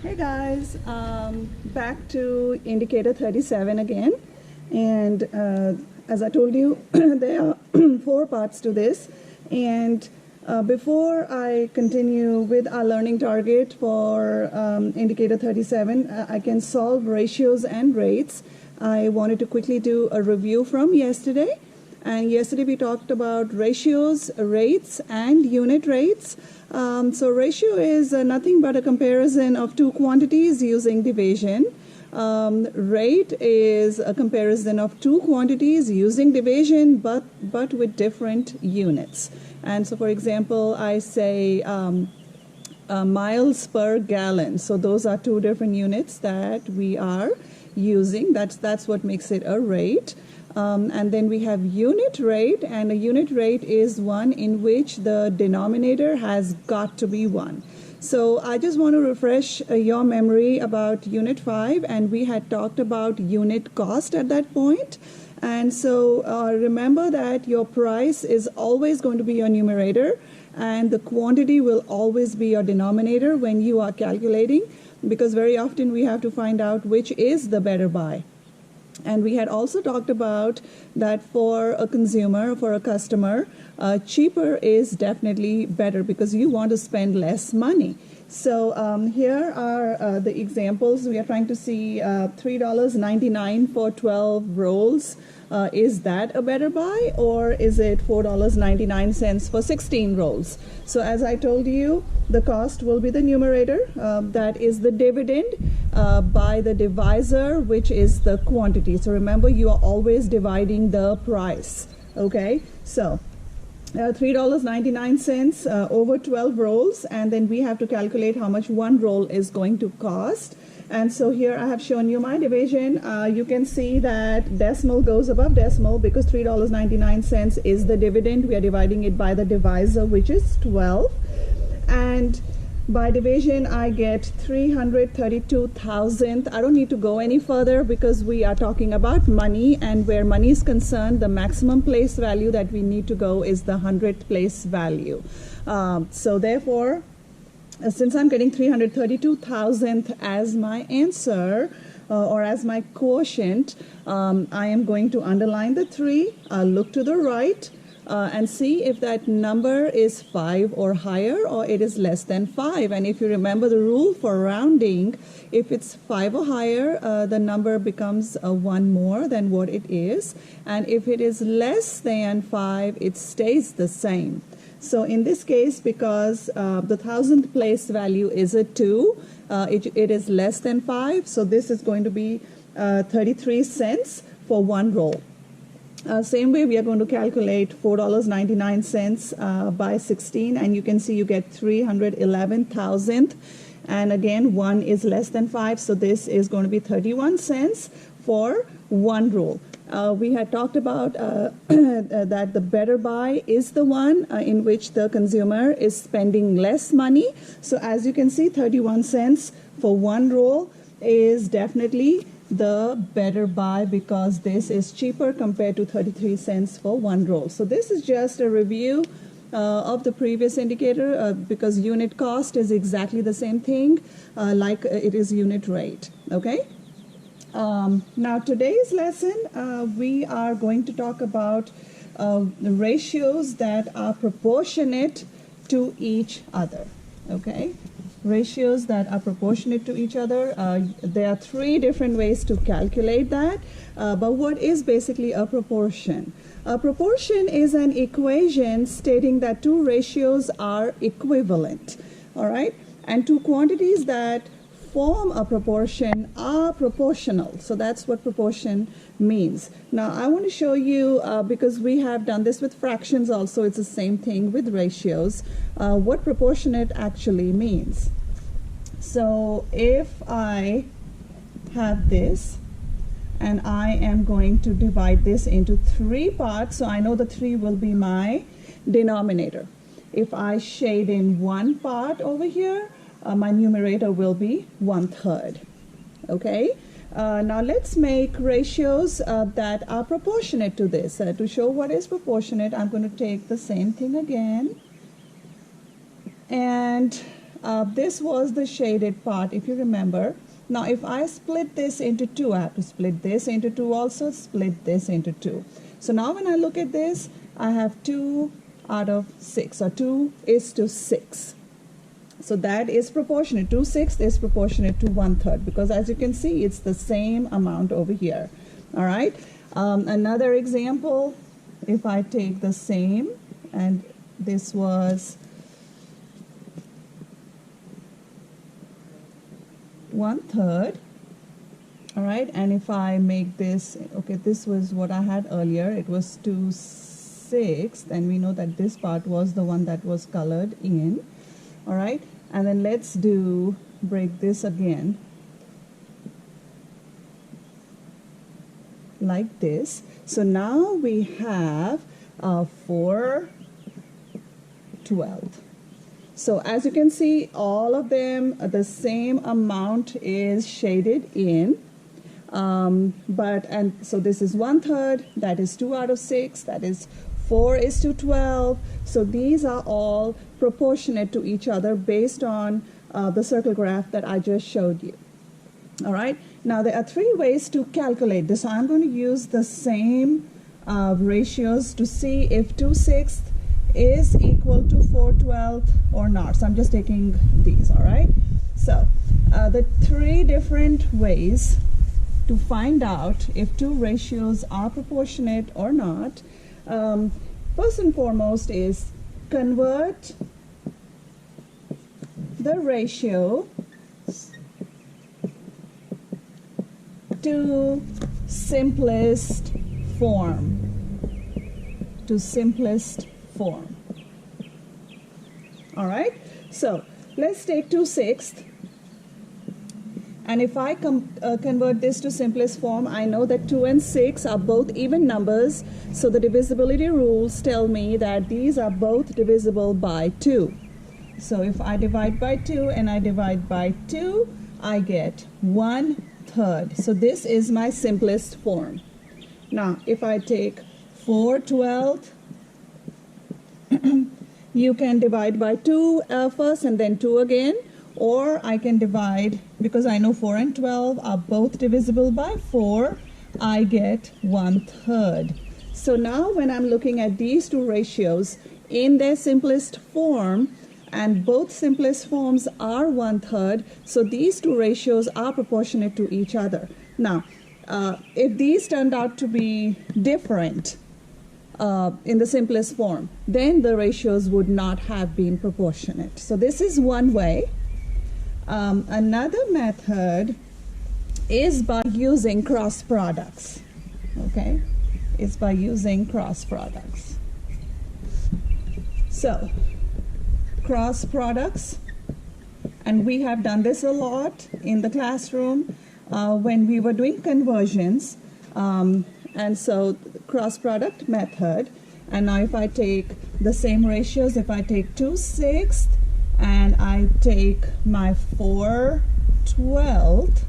Hey guys, back to indicator 37 again. And as I told you, there are four parts to this. And before I continue with our learning target for indicator 37, I can solve ratios and rates. I wanted to quickly do a review from yesterday. And yesterday we talked about ratios, rates, and unit rates. So ratio is nothing but a comparison of two quantities using division. Rate is a comparison of two quantities using division, but with different units. And so, for example, I say miles per gallon. So those are two different units that we are using. That's what makes it a rate. And then we have unit rate, and a unit rate is one in which the denominator has got to be 1. So I just want to refresh your memory about unit 5, and we had talked about unit cost at that point. And so remember that your price is always going to be your numerator, and the quantity will always be your denominator when you are calculating, because very often we have to find out which is the better buy. And we had also talked about that for a consumer, for a customer, cheaper is definitely better because you want to spend less money. So here are the examples. We are trying to see $3.99 for 12 rolls. Is that a better buy, or is it $4.99 for 16 rolls? So as I told you, the cost will be the numerator, that is the dividend, by the divisor, which is the quantity. So remember, you are always dividing the price. Okay, so $3.99 over 12 rolls, and then we have to calculate how much one roll is going to cost. And so here I have shown you my division. You can see that decimal goes above decimal because $3.99 is the dividend. We are dividing it by the divisor, which is 12. And by division, I get 332,000. I don't need to go any further because we are talking about money, and where money is concerned, the maximum place value that we need to go is the 100th place value. So therefore, since I'm getting 332,000 as my answer, or as my quotient, I am going to underline the 3, look to the right, and see if that number is 5 or higher, or it is less than 5. And if you remember the rule for rounding, if it's 5 or higher, the number becomes 1 more than what it is. And if it is less than 5, it stays the same. So in this case, because the 1,000th place value is a 2, it is less than 5. So this is going to be 33 cents for one roll. Same way, we are going to calculate $4.99 by 16, and you can see you get 311,000. And again, 1 is less than 5, so this is going to be 31 cents for one roll. We had talked about that the better buy is the one in which the consumer is spending less money. So as you can see, 31 cents for one roll is definitely the better buy because this is cheaper compared to 33 cents for one roll. So this is just a review of the previous indicator because unit cost is exactly the same thing like it is unit rate. Okay. Now today's lesson, we are going to talk about the ratios that are proportionate to each other. Okay. Ratios that are proportionate to each other. There are 3 different ways to calculate that. But what is basically a proportion? A proportion is an equation stating that 2 ratios are equivalent. All right? And 2 quantities that form a proportion are proportional. So that's what proportion means. Now I want to show you, because we have done this with fractions also, it's the same thing with ratios, what proportionate actually means. So if I have this, and I am going to divide this into 3 parts, so I know the 3 will be my denominator. If I shade in 1 part over here, my numerator will be 1/3. Okay. Now let's make ratios that are proportionate to this. To show what is proportionate, I'm going to take the same thing again, and this was the shaded part, if you remember. Now, if I split this into two, I have to split this into two also, split this into two. So now when I look at this, I have 2 out of 6, or 2:6. So that is proportionate. 2/6 is proportionate to 1/3, because as you can see, it's the same amount over here. All right. Another example, if I take the same, and this was 1/3. All right, and if I make this, okay, this was what I had earlier. It was 2/6, and we know that this part was the one that was colored in. All right, and then let's break this again like this. So now we have 4/12. So as you can see, all of them, the same amount is shaded in. So this is 1/3, that is 2 out of 6, that is 4:12. So these are all proportionate to each other based on the circle graph that I just showed you. All right, now there are 3 ways to calculate this. So I'm going to use the same ratios to see if 2/6 is equal to 4/12 or not. So I'm just taking these. All right, so the 3 different ways to find out if 2 ratios are proportionate or not. First and foremost is convert the ratio to simplest form. All right, so let's take 2/6, and if I convert this to simplest form, I know that 2 and 6 are both even numbers, so the divisibility rules tell me that these are both divisible by 2. So if I divide by 2 and I divide by 2, I get 1/3. So this is my simplest form. Now, if I take 4/12, you can divide by 2 first and then 2 again, or I can divide, because I know 4 and 12 are both divisible by 4, I get 1/3. So now when I'm looking at these 2 ratios in their simplest form, and both simplest forms are 1/3, so these 2 ratios are proportionate to each other. Now, if these turned out to be different in the simplest form, then the ratios would not have been proportionate. So this is one way. Another method is by using cross products. Okay, is by using cross products. So cross products, and we have done this a lot in the classroom when we were doing conversions, and so cross product method. And now if I take the same ratios, if I take 2/6 and I take my 4/12,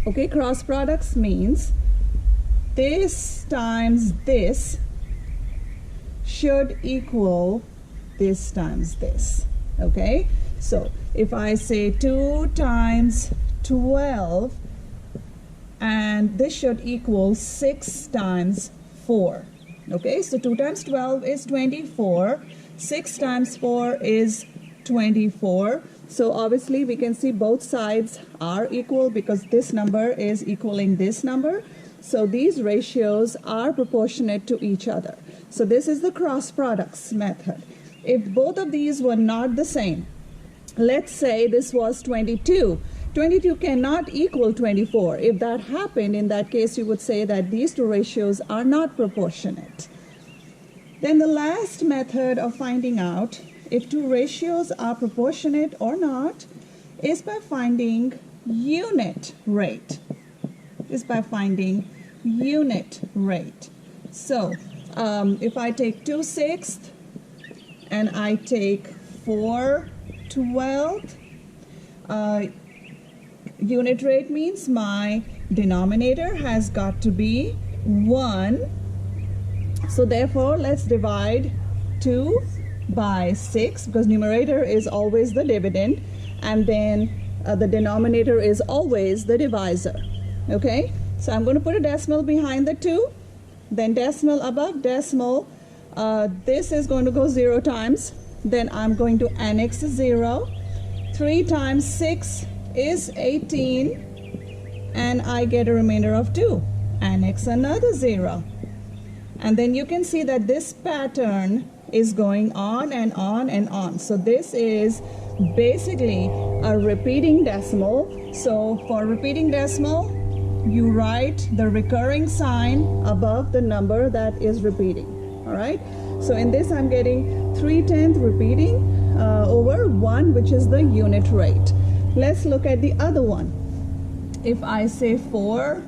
okay, cross products means this times this should equal this times this. Okay, so if I say 2 times 12, and this should equal 6 times 4. Okay, so 2 times 12 is 24, 6 times 4 is 24. So obviously we can see both sides are equal because this number is equaling this number. So these ratios are proportionate to each other. So this is the cross products method. If both of these were not the same, let's say this was 22. 22 cannot equal 24. If that happened, in that case, you would say that these 2 ratios are not proportionate. Then the last method of finding out if 2 ratios are proportionate or not is by finding unit rate. So if I take 2/6 and I take 4/12, unit rate means my denominator has got to be 1. So therefore, let's divide 2 by 6, because numerator is always the dividend, and then the denominator is always the divisor. Okay, so I'm going to put a decimal behind the 2, then decimal above decimal. This is going to go 0 times, then I'm going to annex 0. 3 times 6 is 18, and I get a remainder of 2. Annex another 0. And then you can see that this pattern is going on and on and on. So this is basically a repeating decimal. So for repeating decimal, you write the recurring sign above the number that is repeating. All right. So in this, I'm getting 3/10 repeating over 1, which is the unit rate. Let's look at the other one. If I say 4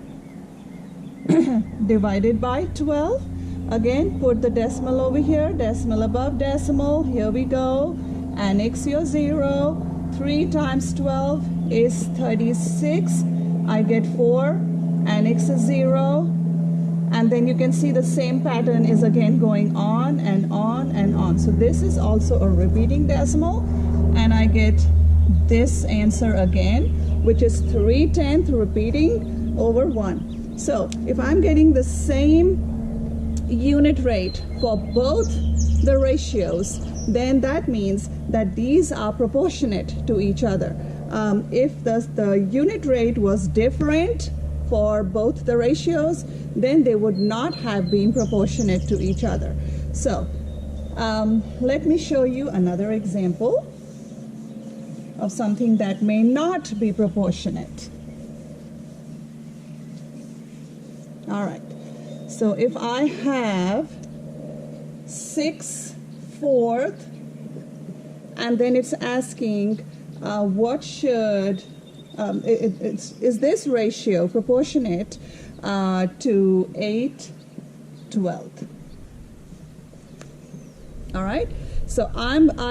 divided by 12, again, put the decimal over here, decimal above decimal. Here we go. Annex your 0. 3 times 12 is 36. I get 4. Annex a 0. And then you can see the same pattern is again going on and on and on. So this is also a repeating decimal. And I get this answer again, which is 3/10 repeating over 1. So if I'm getting the same unit rate for both the ratios, then that means that these are proportionate to each other. If the unit rate was different for both the ratios, then they would not have been proportionate to each other. So let me show you another example of something that may not be proportionate. All right. So if I have 6/4, and then it's asking what should, is this ratio proportionate to 8/12? All right. So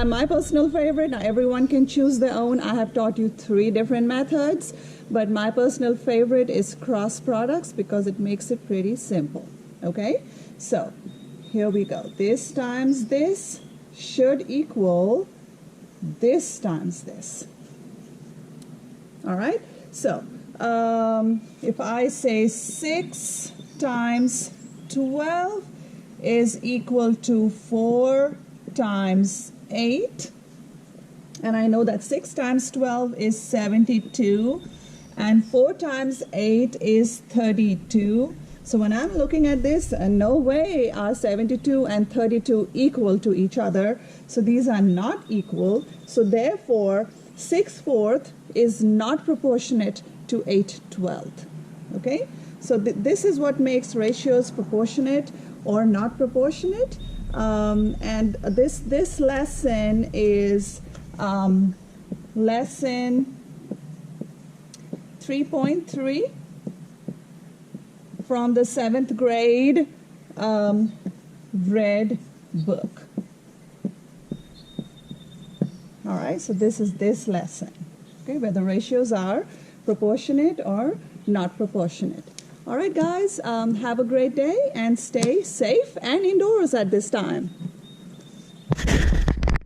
my personal favorite, now everyone can choose their own. I have taught you 3 different methods, but my personal favorite is cross products because it makes it pretty simple. Okay, so here we go. This times this should equal this times this. All right, so if I say 6 times 12 is equal to 4 times 8, and I know that 6 times 12 is 72, and 4 times 8 is 32. So when I'm looking at this, no way are 72 and 32 equal to each other. So these are not equal. So therefore, 6/4 is not proportionate to 8/12. Okay? So this is what makes ratios proportionate or not proportionate. And this lesson is lesson 3.3 from the 7th grade red book. All right, so this is this lesson, okay, where the ratios are proportionate or not proportionate. All right, guys, have a great day and stay safe and indoors at this time.